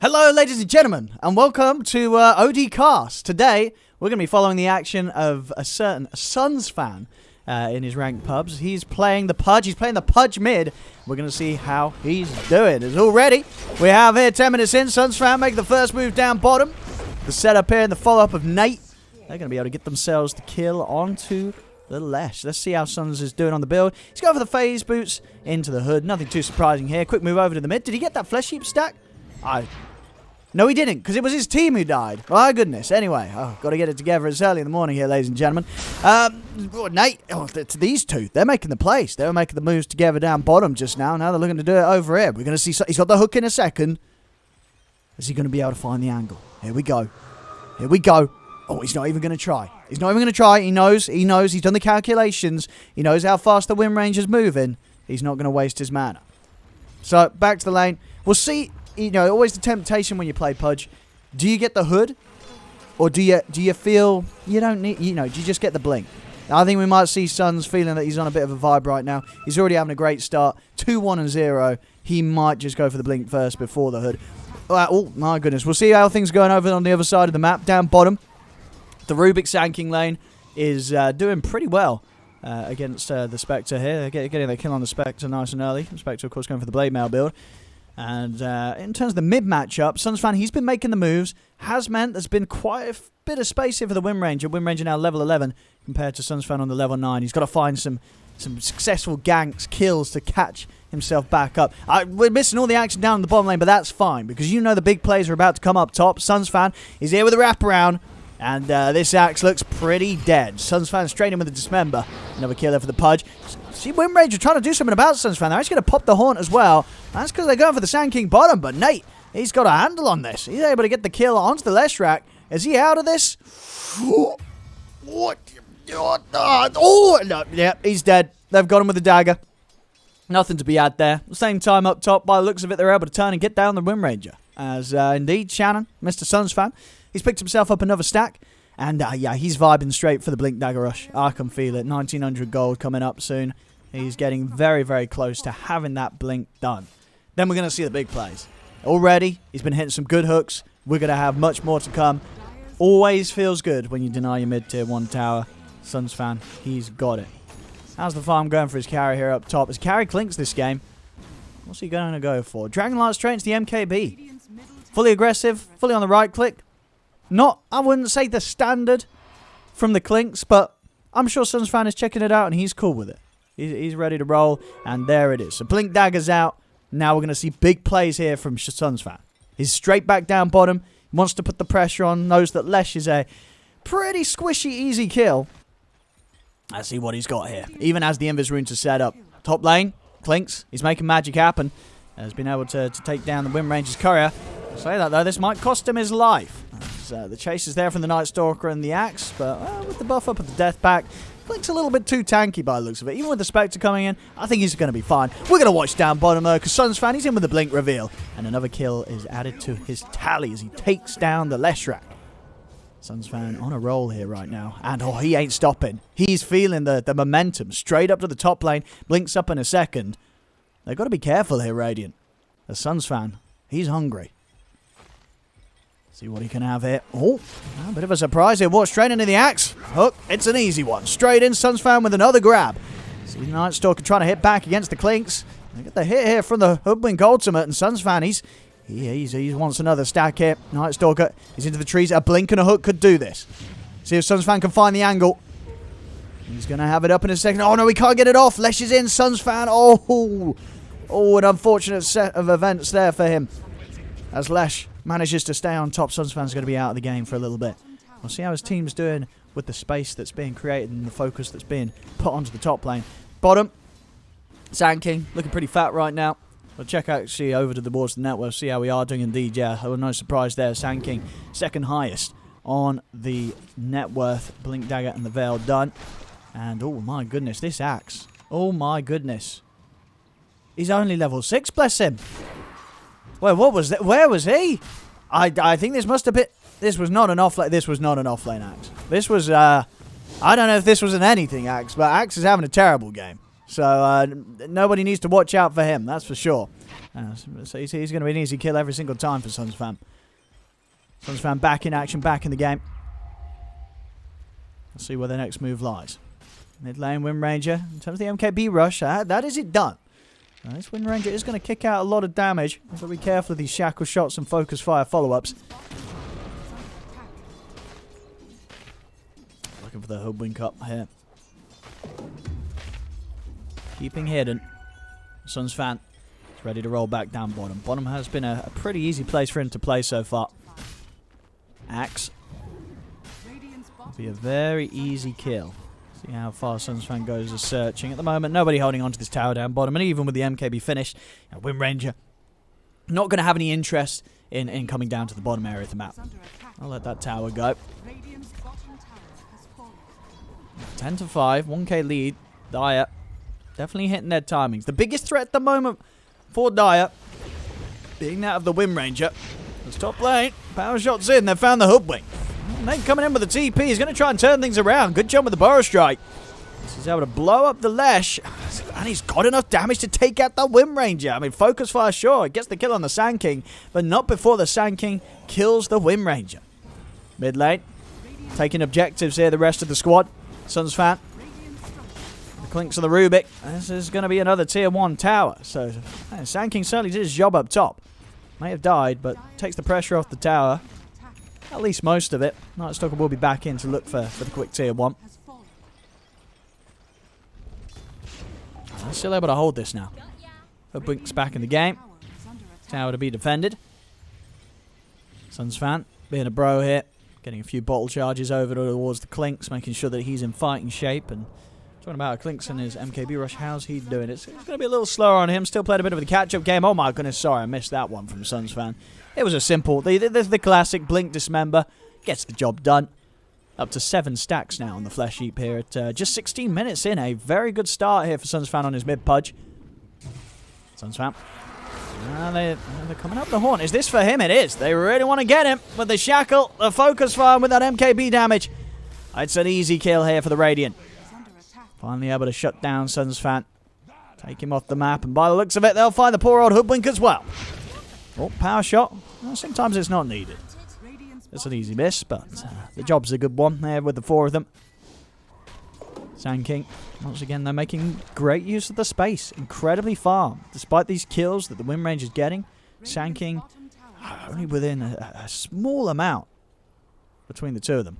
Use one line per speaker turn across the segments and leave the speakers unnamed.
Hello, ladies and gentlemen, and welcome to ODcast. Today, we're going to be following the action of a certain SUNSFAN in his ranked pubs. He's playing the Pudge. He's playing the Pudge mid. We're going to see how he's doing. As already, we have here 10 minutes in. SUNSFAN make the first move down bottom. The setup here and the follow-up of Nate. They're going to be able to get themselves the kill onto the Lesh. Let's see how Suns is doing on the build. He's going for the phase boots into the hood. Nothing too surprising here. Quick move over to the mid. Did he get that flesh heap stack? No, he didn't, because it was his team who died. My goodness. Anyway, got to get it together. It's early in the morning here, ladies and gentlemen. Nate, it's these two. They're making the plays. They were making the moves together down bottom just now. Now they're looking to do it over here. We're going to see. He's got the hook in a second. Is he going to be able to find the angle? Here we go. Here we go. Oh, he's not even going to try. He's not even going to try. He knows. He knows. He's done the calculations. He knows how fast the win range is moving. He's not going to waste his mana. So, back to the lane. We'll see. You know, always the temptation when you play Pudge. Do you get the hood? Or do you feel you don't need, do you just get the blink? I think we might see Suns feeling that he's on a bit of a vibe right now. He's already having a great start. 2-1-0. He might just go for the blink first before the hood. Oh, my goodness. We'll see how things are going over on the other side of the map. Down bottom, the Rubik Sanking lane is doing pretty well against the Spectre here. Getting the kill on the Spectre nice and early. The Spectre, of course, going for the Blade Mail build. And in terms of the mid matchup, SUNSFAN, he's been making the moves. Has meant there's been quite a bit of space here for the Win Ranger. Win Ranger now level 11 compared to SUNSFAN on the level 9. He's got to find some successful ganks, kills to catch himself back up. We're missing all the action down in the bottom lane, but that's fine because you know the big plays are about to come up top. SUNSFAN is here with a wraparound. And this axe looks pretty dead. SUNSFAN straight in with a Dismember. Another killer for the Pudge. See, Win Ranger trying to do something about SUNSFAN. They're actually going to pop the Haunt as well. That's because they're going for the Sand King bottom. But Nate, he's got a handle on this. He's able to get the kill onto the Lesh rack. Is he out of this? What? Oh, no. Yeah, he's dead. They've got him with a dagger. Nothing to be had there. At the same time up top, by the looks of it, they're able to turn and get down the Win Ranger. As indeed, Shannon, Mr. SUNSFAN, he's picked himself up another stack. And yeah, he's vibing straight for the Blink Dagger Rush. I can feel it. 1900 gold coming up soon. He's getting very, very close to having that blink done. Then we're going to see the big plays. Already, he's been hitting some good hooks. We're going to have much more to come. Always feels good when you deny your mid-tier 1 tower. SUNSFAN, he's got it. How's the farm going for his carry here up top? His carry clinks this game. What's he going to go for? Dragonlight straight into the MKB. Fully aggressive, fully on the right click. Not, I wouldn't say the standard from the clinks, but I'm sure SUNSFAN is checking it out and he's cool with it. He's ready to roll, and there it is. So Blink Dagger's out. Now we're going to see big plays here from SUNSFAN. He's straight back down bottom. Wants to put the pressure on. Knows that Lesh is a pretty squishy, easy kill. Let's see what he's got here. Even as the Invis rune to set up. Top lane, clinks. He's making magic happen. Has been able to take down the Win Ranger's courier. I'll say that, though. This might cost him his life. The chase is there from the Night Stalker and the Axe, but with the buff up at the Death Pack, looks a little bit too tanky by the looks of it. Even with the Spectre coming in, I think he's going to be fine. We're going to watch down bottom, though, because SUNSFAN, he's in with the Blink reveal. And another kill is added to his tally as he takes down the Leshrac. SUNSFAN on a roll here right now. And, oh, he ain't stopping. He's feeling the momentum. Straight up to the top lane. Blinks up in a second. They've got to be careful here, Radiant. The SUNSFAN, he's hungry. See what he can have here. Oh, a bit of a surprise here. Walks straight into the Axe. Hook. It's an easy one. Straight in. SUNSFAN with another grab. See the Night Stalker trying to hit back against the clinks. They get the hit here from the Hoodwink Ultimate. And SUNSFAN, he wants another stack here. Night Stalker is into the trees. A blink and a hook could do this. See if SUNSFAN can find the angle. He's going to have it up in a second. Oh, no, he can't get it off. Lesh is in. SUNSFAN. Oh, an unfortunate set of events there for him. As Lesh manages to stay on top, SUNSFAN's going to be out of the game for a little bit. We'll see how his team's doing with the space that's being created and the focus that's being put onto the top lane. Bottom, Sand King, looking pretty fat right now. We'll check actually over to the boards of the network, see how we are doing indeed. Yeah, no surprise there. Sand King, second highest on the net worth. Blink Dagger and the Veil done. And, oh my goodness, this Axe. Oh my goodness. He's only level 6, bless him. Well, what was that? Where was he? I think this must have been... This was not an offlane. This was not an offlane Axe. This was, I don't know if this was an anything Axe, but Axe is having a terrible game. So, nobody needs to watch out for him, that's for sure. So he's going to be an easy kill every single time for SUNSFAN. SUNSFAN back in action, back in the game. Let's see where the next move lies. Mid lane, Wind Ranger. In terms of the MKB rush, that is it done. This Wind Ranger is going to kick out a lot of damage. You've got to be careful of these shackle shots and focus fire follow-ups. Looking for the hoodwink up here. Keeping hidden. SUNSFAN is ready to roll back down bottom. Bottom has been a pretty easy place for him to play so far. Axe. Will be a very easy kill. See how far SUNSFAN goes as searching. At the moment, nobody holding on to this tower down bottom. And even with the MKB finished, Wind Ranger not going to have any interest in coming down to the bottom area of the map. I'll let that tower go. 10 to 5, 1k lead. Dire definitely hitting their timings. The biggest threat at the moment for Dire being that of the Wind Ranger. It's top lane. Power shots in. They've found the hoodwink. Nate coming in with the TP. He's going to try and turn things around. Good job with the Burrow Strike. He's able to blow up the Lesh. And he's got enough damage to take out the Wind Ranger. I mean, focus fire, sure. Gets the kill on the Sand King. But not before the Sand King kills the Wind Ranger. Mid lane. Taking objectives here, the rest of the squad. SUNSFAN. The Clinks of the Rubik. This is going to be another tier 1 tower. So, Sand King certainly did his job up top. May have died, but takes the pressure off the tower. At least most of it. Night Stalker will be back in to look for the quick tier 1. Still able to hold this now. Hoodwink's back in the game. Tower to be defended. SUNSFAN being a bro here. Getting a few bottle charges over towards the Clinks, making sure that he's in fighting shape. And talking about Clinks and his MKB rush, how's he doing? It's going to be a little slower on him. Still played a bit of a catch-up game. Oh my goodness, sorry, I missed that one from SUNSFAN. It was a simple, the classic Blink Dismember. Gets the job done. Up to 7 stacks now on the flesh heap here at just 16 minutes in. A very good start here for SUNSFAN on his mid-pudge. SUNSFAN. They're coming up the horn. Is this for him? It is. They really want to get him with the shackle, the focus fire with that MKB damage. It's an easy kill here for the Radiant. Finally able to shut down SUNSFAN. Take him off the map, and by the looks of it, they'll find the poor old hoodwink as well. Oh, power shot. Well, sometimes it's not needed. It's an easy miss, but the job's a good one there with the 4 of them. Sand King, once again, they're making great use of the space. Incredibly farm. Despite these kills that the Wind Ranger's getting, Sand King only within a small amount between the 2 of them.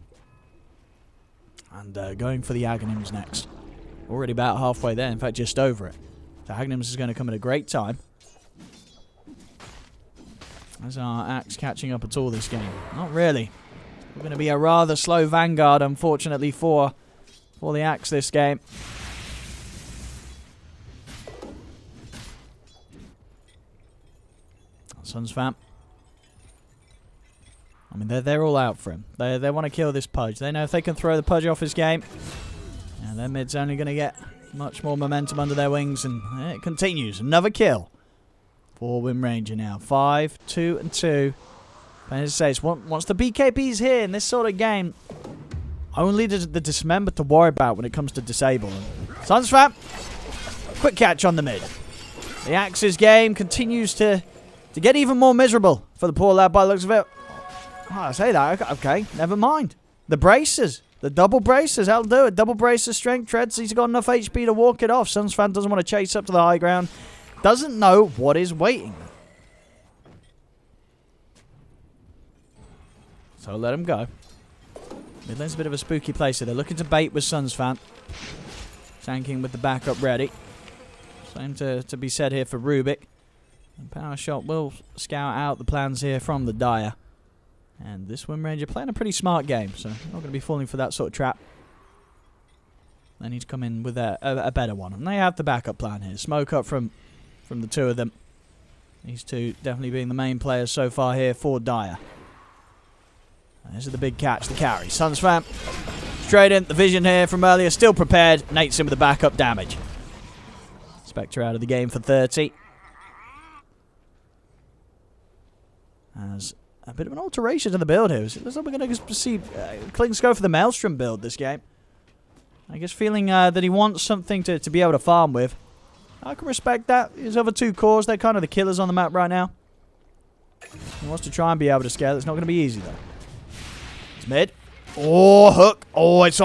And going for the Aghanims next. Already about halfway there, in fact just over it. So Aghanims is going to come at a great time. Is our Axe catching up at all this game? Not really. We're going to be a rather slow vanguard, unfortunately, for the Axe this game. SUNSFAN. I mean, they're all out for him. They want to kill this Pudge. They know if they can throw the Pudge off his game, their mid's only going to get much more momentum under their wings, and it continues. Another kill for Wind Ranger now. 5, 2, and 2. And as I say, once the BKB's here in this sort of game, only the Dismember to worry about when it comes to disable them. SUNSFAN, quick catch on the mid. The Axe's game continues to get even more miserable for the poor lad by the looks of it. Oh, I say that. Okay, never mind. The braces. The double braces. That'll do it. Double braces, strength, treads. He's got enough HP to walk it off. SUNSFAN doesn't want to chase up to the high ground. Doesn't know what is waiting. So let him go. Mid lane's a bit of a spooky place here. They're looking to bait with SUNSFAN. Sand King with the backup ready. Same to be said here for Rubik. And Power Shot will scout out the plans here from the Dire. And this Wind Ranger playing a pretty smart game, so not going to be falling for that sort of trap. They need to come in with a better one. And they have the backup plan here. Smoke up from the 2 of them. These 2 definitely being the main players so far here for Dire. And this is the big catch, the carry. SUNSFAN straight in. The vision here from earlier still prepared. Nate's in with the backup damage. Spectre out of the game for 30. As a bit of an alteration to the build here. It looks like we're going to see Clinks go for the Maelstrom build this game. I guess feeling that he wants something to be able to farm with. I can respect that. His other two cores, they're kind of the killers on the map right now. He wants to try and be able to scale. It's not going to be easy, though. It's mid. Oh, hook. Oh, that's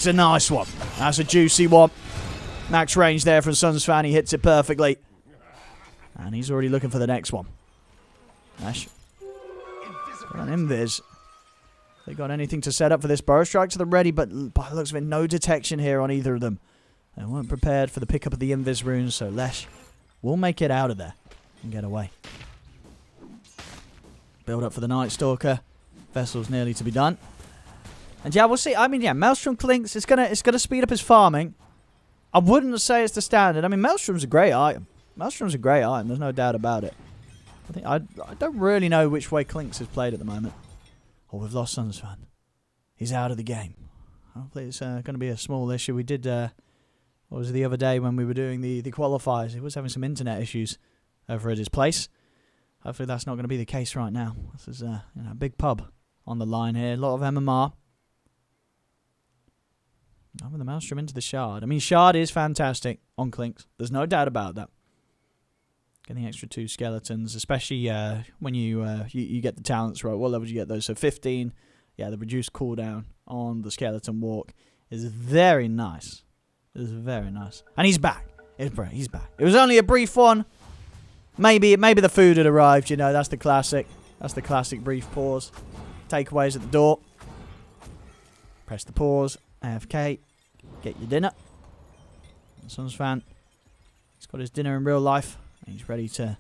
a nice one. That's a juicy one. Max range there from SUNSFAN. He hits it perfectly. And he's already looking for the next one. Ash. Got an invis. They got anything to set up for this burrow strike to the ready, but by the looks of it, no detection here on either of them. They weren't prepared for the pickup of the invis runes, so Lesh will make it out of there and get away. Build up for the Night Stalker. Vessel's nearly to be done. And yeah, we'll see. I mean, yeah, Maelstrom Clinks, it's gonna speed up his farming. I wouldn't say it's the standard. I mean, Maelstrom's a great item. Maelstrom's a great item, there's no doubt about it. I don't really know which way Clinks is played at the moment. Oh, we've lost SUNSFAN. He's out of the game. Hopefully it's going to be a small issue. We did, what was it the other day when we were doing the qualifiers? He was having some internet issues over at his place. Hopefully that's not going to be the case right now. This is a big pub on the line here. A lot of MMR. Over the Maelstrom into the Shard. I mean, Shard is fantastic on Clinks. There's no doubt about that. Getting the extra 2 skeletons, especially when you get the talents right. What level do you get those? So 15. Yeah, the reduced cooldown on the skeleton walk is very nice. It is very nice. And he's back. He's back. It was only a brief one. Maybe the food had arrived, you know. That's the classic. That's the classic brief pause. Takeaways at the door. Press the pause. AFK. Get your dinner. SUNSFAN. He's got his dinner in real life. He's ready to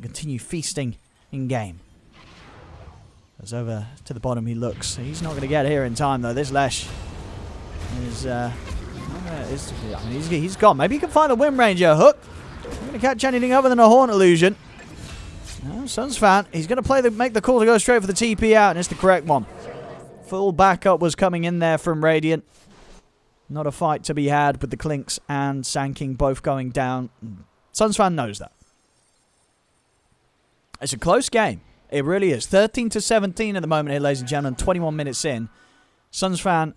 continue feasting in game. As over to the bottom he looks. He's not going to get here in time though. This Lesh is he's gone. Maybe he can find the Wind Ranger hook. Not going to catch anything other than a Horn Illusion. No, SUNSFAN. He's going to make the call to go straight for the TP out, and it's the correct one. Full backup was coming in there from Radiant. Not a fight to be had with the Clinks and Sand King both going down. SUNSFAN knows that. It's a close game. It really is. 13-17 at the moment here, ladies and gentlemen. 21 minutes in. SUNSFAN,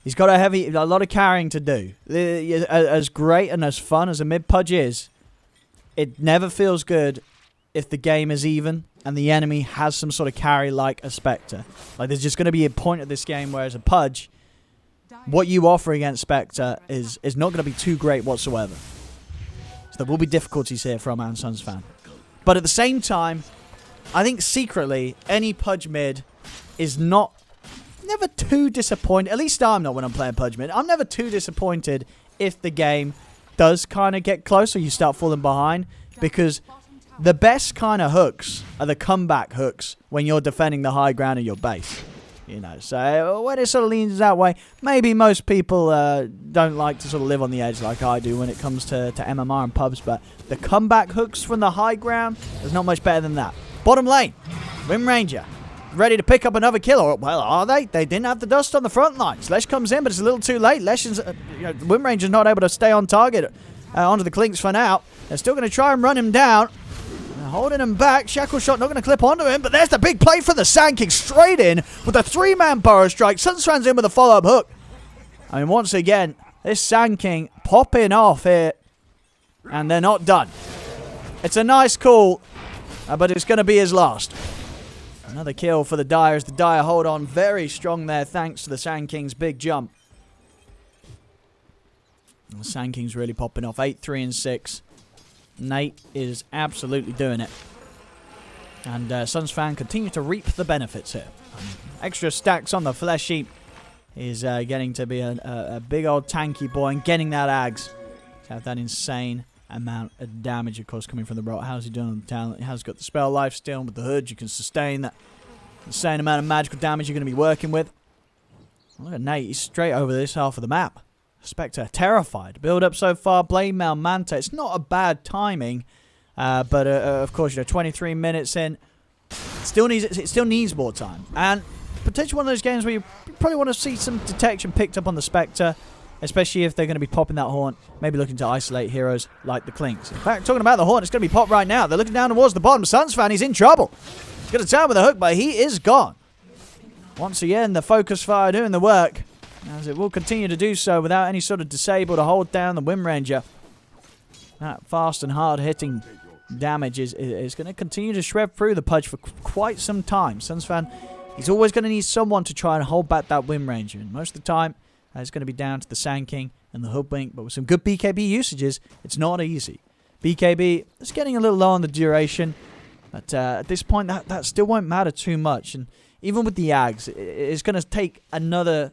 he's got a lot of carrying to do. As great and as fun as a mid-pudge is, it never feels good if the game is even and the enemy has some sort of carry like a Spectre. Like, there's just going to be a point of this game where as a pudge, what you offer against Spectre is not going to be too great whatsoever. So there will be difficulties here from SUNSFAN. But at the same time, I think secretly, any pudge mid is never too disappointed. At least I'm not when I'm playing pudge mid. I'm never too disappointed if the game does kind of get close or you start falling behind. Because the best kind of hooks are the comeback hooks when you're defending the high ground of your base. You know, so when it sort of leans that way, maybe most people don't like to sort of live on the edge like I do when it comes to MMR and pubs, but the comeback hooks from the high ground, there's not much better than that. Bottom lane, Wind Ranger, ready to pick up another kill. Or, well, are they? They didn't have the dust on the front lines. Lesh comes in, but it's a little too late. Wind Ranger's not able to stay on target onto the Clinks for now. They're still going to try and run him down. Holding him back. Shackle shot not going to clip onto him, but there's the big play from the Sand King straight in with a 3-man burrow strike. SUNSFAN's in with a follow-up hook. I mean, once again, this Sand King popping off here, and they're not done. It's a nice call, but it's going to be his last. Another kill for the Dire as the Dire hold on very strong there thanks to the Sand King's big jump. And the Sand King's really popping off. 8-3-6. Nate is absolutely doing it. And SUNSFAN continue to reap the benefits here. Extra stacks on the flesh heap is getting to be a big old tanky boy and getting that Ags to have that insane amount of damage, of course, coming from the rot. How's he doing on the talent? He has got the spell life still. With the hood, you can sustain that insane amount of magical damage you're going to be working with. Look at Nate. He's straight over this half of the map. Spectre terrified. Build up so far. Blade Mail Manta. It's not a bad timing, but of course, 23 minutes in. It still needs more time, and potentially one of those games where you probably want to see some detection picked up on the Spectre, especially if they're going to be popping that Haunt. Maybe looking to isolate heroes like the Clinks. In fact, talking about the Haunt, it's going to be popped right now. They're looking down towards the bottom. SUNSFAN, he's in trouble. He's got a town with a hook, but he is gone. Once again, the focus fire doing the work, as it will continue to do so without any sort of disable to hold down the Wind Ranger. That fast and hard-hitting damage is going to continue to shred through the Pudge for quite some time. SUNSFAN, he's always going to need someone to try and hold back that Wind Ranger. And most of the time, it's going to be down to the Sand King and the Hoodwink. But with some good BKB usages, it's not easy. BKB is getting a little low on the duration. But at this point, that still won't matter too much. And even with the Ags, it's going to take another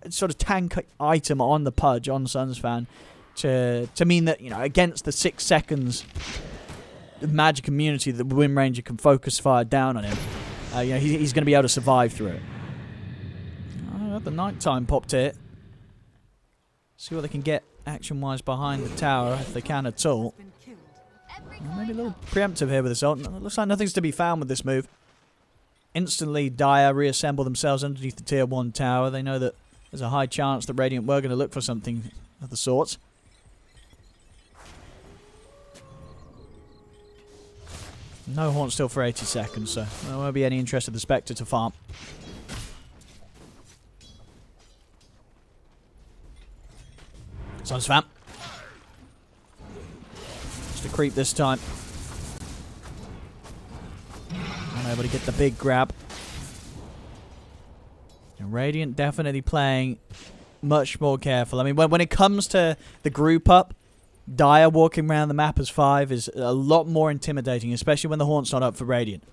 sort of tank item on the Pudge, on SUNSFAN, to mean that, you know, against the 6 seconds of magic immunity that the Wind Ranger can focus fire down on him, you know, he's going to be able to survive through it. Oh, the nighttime popped here. See what they can get action-wise behind the tower, if they can at all. Maybe a little preemptive here with this ult. Looks like nothing's to be found with this move. Instantly, Dire reassemble themselves underneath the tier 1 tower. They know that there's a high chance that Radiant were going to look for something of the sorts. No Haunt still for 80 seconds, so there won't be any interest of the Spectre to farm. SUNSFAN. Just a creep this time. Unable to get the big grab. And Radiant definitely playing much more careful. I mean, when it comes to the group up, Dire walking around the map as 5 is a lot more intimidating, especially when the Haunt's not up for Radiant.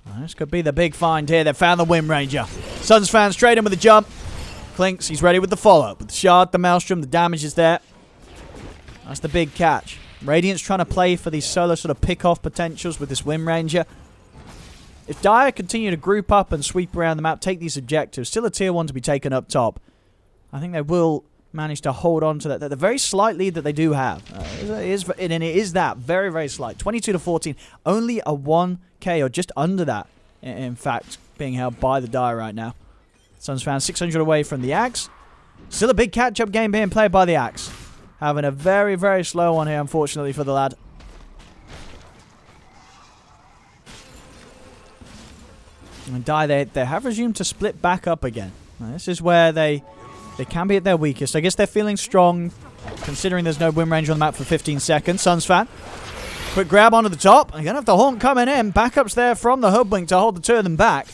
Well, this could be the big find here. They found the Wind Ranger. SUNSFAN straight in with the jump. Clinks, he's ready with the follow-up. With the Shard, the Maelstrom, the damage is there. That's the big catch. Radiant's trying to play for these solo sort of pick-off potentials with this Wind Ranger. If Dire continue to group up and sweep around the map, take these objectives, still a tier 1 to be taken up top, I think they will manage to hold on to that. The very slight lead that they do have. It is that very, very slight. 22-14. Only a 1k or just under that, in fact, being held by the Dire right now. SUNSFAN 600 away from the Axe. Still a big catch-up game being played by the Axe. Having a very, very slow one here, unfortunately, for the lad. And Dire, they have resumed to split back up again. Now, this is where they can be at their weakest. I guess they're feeling strong, considering there's no Wind Ranger on the map for 15 seconds. SUNSFAN, quick grab onto the top. They're going to have the Haunt coming in. Backups there from the Hoodwink to hold the 2 of them back.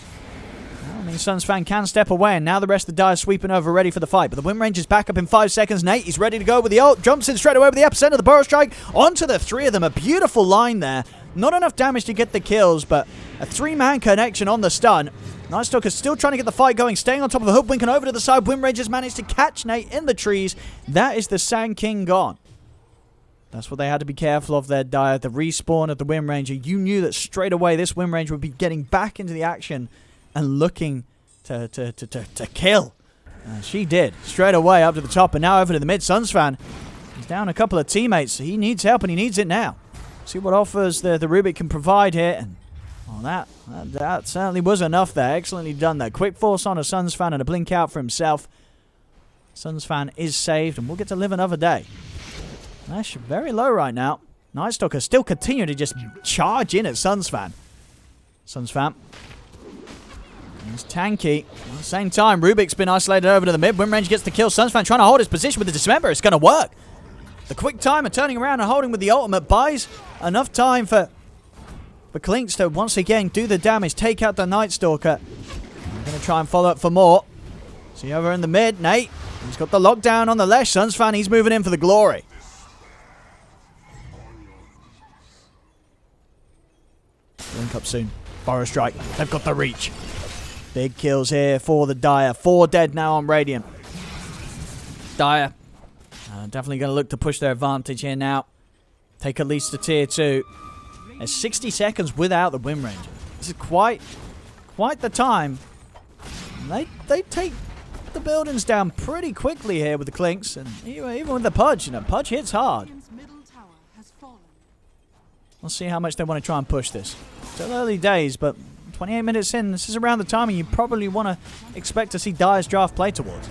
I mean, SUNSFAN can step away, and now the rest of the Dire sweeping over, ready for the fight. But the Wind Ranger's back up in 5 seconds. Nate, he's ready to go with the ult. Jumps in straight away with the epicenter of the Burrow Strike. Onto the 3 of them. A beautiful line there. Not enough damage to get the kills, but a 3-man connection on the stun. Night Stalker still trying to get the fight going, staying on top of the Hoodwink and over to the side. Wind Rangers managed to catch Nate in the trees. That is the Sand King gone. That's what they had to be careful of there, Dire. The respawn of the Wind Ranger. You knew that straight away this Wind Ranger would be getting back into the action and looking to kill. She did. Straight away up to the top and now over to the mid. SUNSFAN, he's down a couple of teammates. So he needs help and he needs it now. See what offers the Rubik can provide here. And well, that certainly was enough there. Excellently done there. Quick force on a SUNSFAN and a blink out for himself. SUNSFAN is saved and we'll get to live another day. That's very low right now. Night Stalker still continue to just charge in at SUNSFAN. SUNSFAN. He's tanky. At the same time, Rubik's been isolated over to the mid. Wind Ranger gets the kill. SUNSFAN trying to hold his position with the Dismember. It's going to work. The quick time of turning around and holding with the ultimate buys enough time for Clinks to once again do the damage, take out the Night Stalker. I'm going to try and follow up for more. See over in the mid, Nate. He's got the lockdown on the left. SUNSFAN, he's moving in for the glory. Link up soon. Burrow Strike. They've got the reach. Big kills here for the Dire. 4 dead now on Radiant. Dire definitely going to look to push their advantage here now. Take at least a tier 2. There's 60 seconds without the Wind Ranger. This is quite the time. They take the buildings down pretty quickly here with the Clinks, and even with the Pudge, you know, Pudge hits hard. We'll see how much they want to try and push this. Still early days, but 28 minutes in, this is around the timing you probably want to expect to see Dire's draft play towards.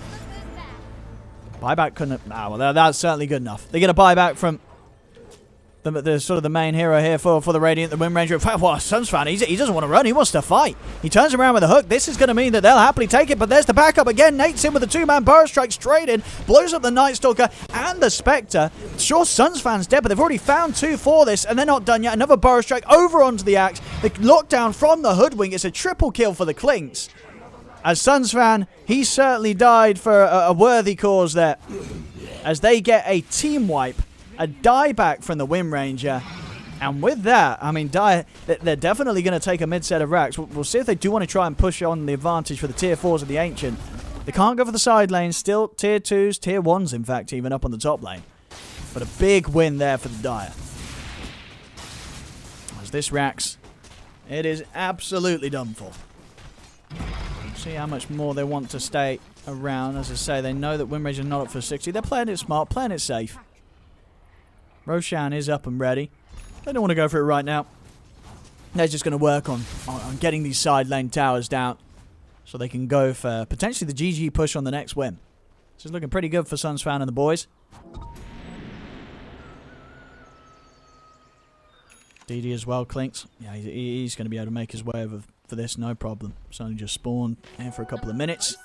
Buyback couldn't. Well, that's certainly good enough. They get a buyback from the sort of the main hero here for the Radiant, the Wind Ranger. In fact, well, SUNSFAN, he doesn't want to run, he wants to fight. He turns around with a hook. This is going to mean that they'll happily take it, but there's the backup again. Nate's in with a 2-man burrow strike straight in, blows up the Night Stalker and the Spectre. Sure, SUNSFAN's dead, but they've already found 2 for this, and they're not done yet. Another burrow strike over onto the Axe. The lockdown from the Hoodwink. It's a triple kill for the Clinks. As SUNSFAN, he certainly died for a worthy cause there. As they get a team wipe, a dieback from the Wind Ranger. And with that, I mean, they're definitely going to take a mid-set of racks. We'll see if they do want to try and push on the advantage for the tier 4s of the Ancient. They can't go for the side lane. Still tier 2s, tier 1s, in fact, even up on the top lane. But a big win there for the Dire. As this racks, it is absolutely done for. See how much more they want to stay around. As I say, they know that Wind Ranger is not up for 60. They're playing it smart, playing it safe. Roshan is up and ready. They don't want to go for it right now. They're just going to work on getting these side lane towers down so they can go for potentially the GG push on the next win. This is looking pretty good for SUNSFAN and the boys. DD as well, Clinks. Yeah, he's going to be able to make his way over for this, no problem. It's only just spawned in for a couple of minutes.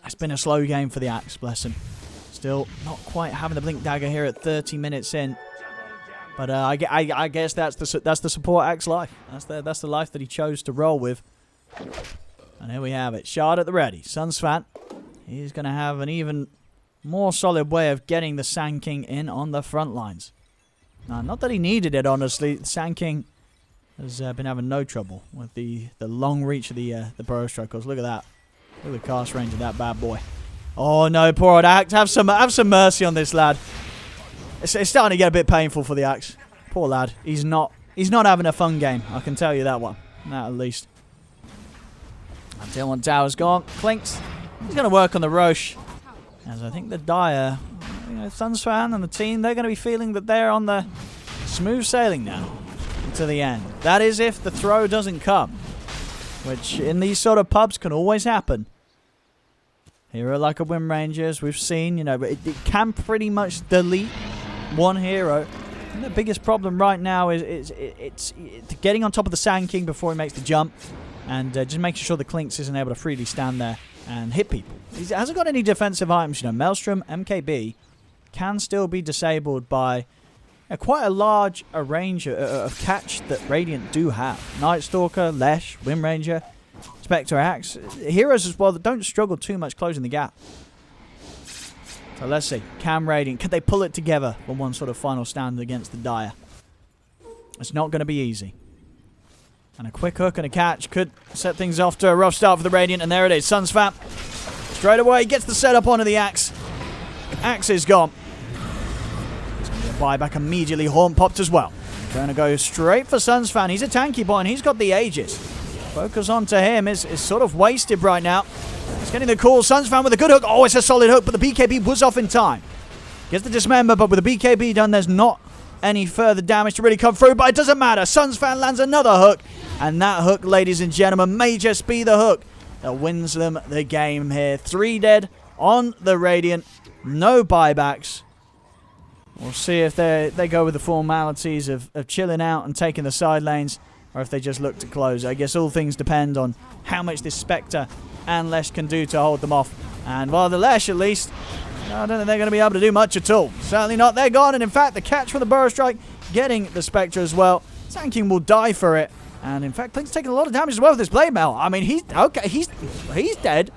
It's been a slow game for the Axe, bless him. Still not quite having the Blink Dagger here at 30 minutes in. But I guess that's the support Axe life. That's the life that he chose to roll with. And here we have it. Shard at the ready. SUNSFAN. He's going to have an even more solid way of getting the Sand King in on the front lines. Now, not that he needed it, honestly. The Sand King has been having no trouble with the long reach of the burrow strikers. Look at that. Look at the cast range of that bad boy. Oh no, poor old Axe. Have some mercy on this lad. It's starting to get a bit painful for the Axe. Poor lad. He's not having a fun game. I can tell you that one. That at least. Until one tower's gone. Clinks. He's going to work on the Roche. As I think the Dire, SUNSFAN and the team, they're going to be feeling that they're on the smooth sailing now to the end. That is if the throw doesn't come, which in these sort of pubs can always happen. Hero like a Wind Rangers, we've seen, but it can pretty much delete one hero. And the biggest problem right now is it's getting on top of the Sand King before he makes the jump, and just making sure the Clinks isn't able to freely stand there and hit people. He hasn't got any defensive items. Maelstrom, MKB can still be disabled by quite a large range of catch that Radiant do have. Night Stalker, Lesh, Wind Ranger, Spectre, Axe. Heroes as well that don't struggle too much closing the gap. So let's see. Can Radiant, could they pull it together for one sort of final stand against the Dire? It's not going to be easy. And a quick hook and a catch could set things off to a rough start for the Radiant. And there it is. SUNSFAN straight away gets the setup onto the Axe. Axe is gone. It's going to be a buyback immediately. Horn popped as well. Going to go straight for SUNSFAN. He's a tanky boy and he's got the Aegis. Focus onto him is sort of wasted right now. He's getting the call. SUNSFAN with a good hook. Oh, it's a solid hook, but the BKB was off in time. Gets the dismember, but with the BKB done, there's not any further damage to really come through, but it doesn't matter. SUNSFAN lands another hook, and that hook, ladies and gentlemen, may just be the hook that wins them the game here. 3 dead on the Radiant. No buybacks. We'll see if they go with the formalities of chilling out and taking the side lanes, or if they just look to close. I guess all things depend on how much this Spectre and Lesh can do to hold them off. And while the Lesh, at least, I don't think they're going to be able to do much at all. Certainly not. They're gone. And in fact, the catch for the burrow strike, getting the Spectre as well. Sand King will die for it. And in fact, Clink's taking a lot of damage as well with this blade mail. I mean, he's dead,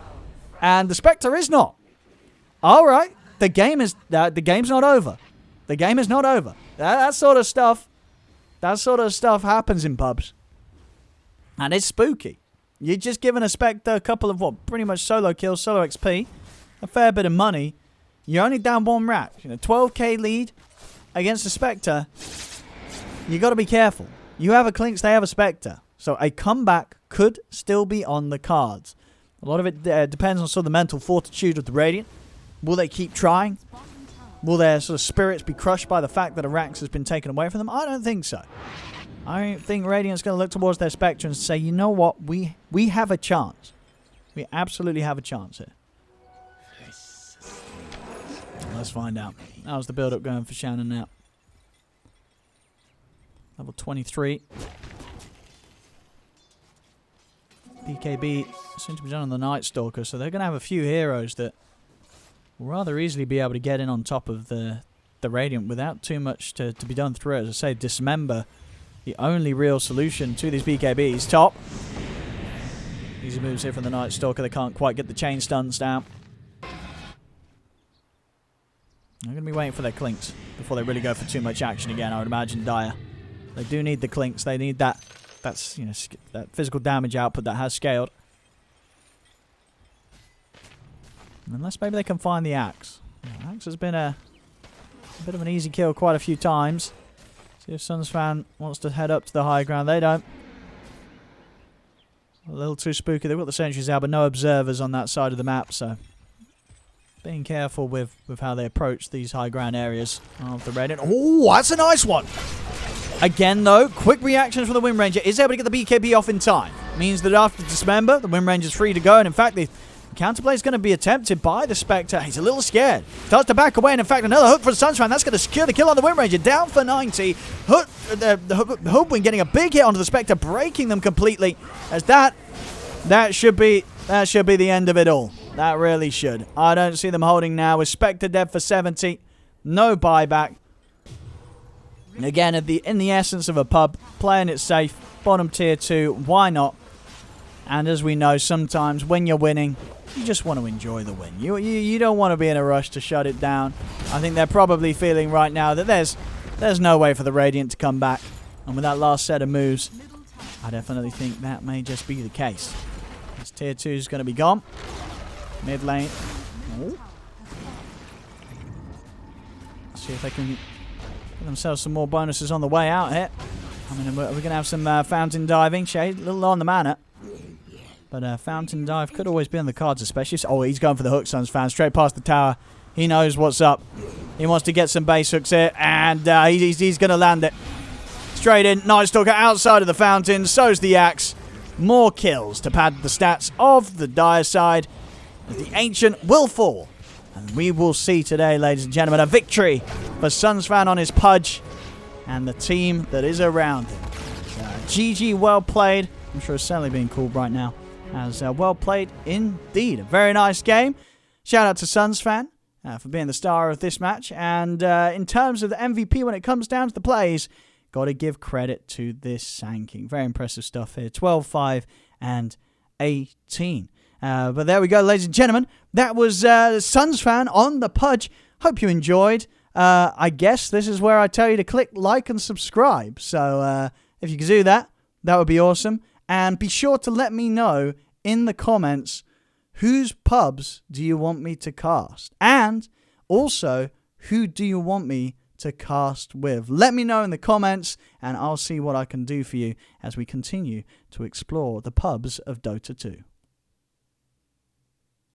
and the Spectre is not. All right, the game's not over. The game is not over. That sort of stuff happens in pubs, and it's spooky. You're just giving a Spectre a couple of pretty much solo kills, solo XP, a fair bit of money. You're only down 1 rack. 12k lead against a Spectre. You got to be careful. You have a Clinks, they have a Spectre. So a comeback could still be on the cards. A lot of it depends on sort of the mental fortitude of the Radiant. Will they keep trying? Will their sort of spirits be crushed by the fact that a Rax has been taken away from them? I don't think so. I think Radiant's going to look towards their Spectre and say, you know what? We have a chance. We absolutely have a chance here. Let's find out. How's the build-up going for Shannon now? Level 23. BKB seems to be done on the Night Stalker, so they're going to have a few heroes that will rather easily be able to get in on top of the Radiant without too much to be done through it. As I say, Dismember, the only real solution to these BKBs. Top. Easy moves here from the Night Stalker. They can't quite get the chain stuns down. They're going to be waiting for their clinks before they really go for too much action again, I would imagine. Dire. They do need the clinks. They need that. That's, you know, that physical damage output that has scaled. Unless maybe they can find the axe. Axe has been a bit of an easy kill quite a few times. See if SUNSFAN wants to head up to the high ground. They don't. A little too spooky. They've got the sentries out, but no observers on that side of the map, so being careful with how they approach these high ground areas of the Radiant. Oh, that's a nice one! Again, though, quick reactions from the Wind Ranger. Is able to get the BKB off in time. Means that after Dismember, the Wind Ranger is free to go, and in fact, the counterplay is going to be attempted by the Spectre. He's a little scared. Starts to back away, and in fact, another hook for the SUNSFAN. That's going to secure the kill on the Wind Ranger. Down for 90. The Hoodwing getting a big hit onto the Spectre, breaking them completely. As that should be the end of it all. That really should. I don't see them holding now. With Spectre dead for 70. No buyback. Again, in the essence of a pub, playing it safe. Bottom tier 2. Why not? And as we know, sometimes when you're winning, you just want to enjoy the win. You don't want to be in a rush to shut it down. I think they're probably feeling right now that there's no way for the Radiant to come back. And with that last set of moves, I definitely think that may just be the case. This tier 2 is going to be gone. Mid lane. Ooh. See if they can get themselves some more bonuses on the way out here. I mean, we're going to have some fountain diving. Shade, a little low on the mana. But fountain dive could always be on the cards, especially. Oh, he's going for the hook, SUNSFAN. Straight past the tower. He knows what's up. He wants to get some base hooks here. And he's going to land it. Straight in. Night Stalker outside of the fountain. So's the axe. More kills to pad the stats of the Dire side. As the Ancient will fall. And we will see today, ladies and gentlemen, a victory for SUNSFAN on his Pudge. And the team that is around him. GG, well played. I'm sure it's certainly being called right now as well played indeed. A very nice game. Shout out to SUNSFAN for being the star of this match. And in terms of the MVP when it comes down to the plays, got to give credit to this Sanking. Very impressive stuff here. 12, 5, and 18. But there we go, ladies and gentlemen. That was SUNSFAN on the Pudge. Hope you enjoyed. I guess this is where I tell you to click like and subscribe. So if you could do that, that would be awesome. And be sure to let me know in the comments whose pubs do you want me to cast. And also, who do you want me to cast with? Let me know in the comments and I'll see what I can do for you as we continue to explore the pubs of Dota 2.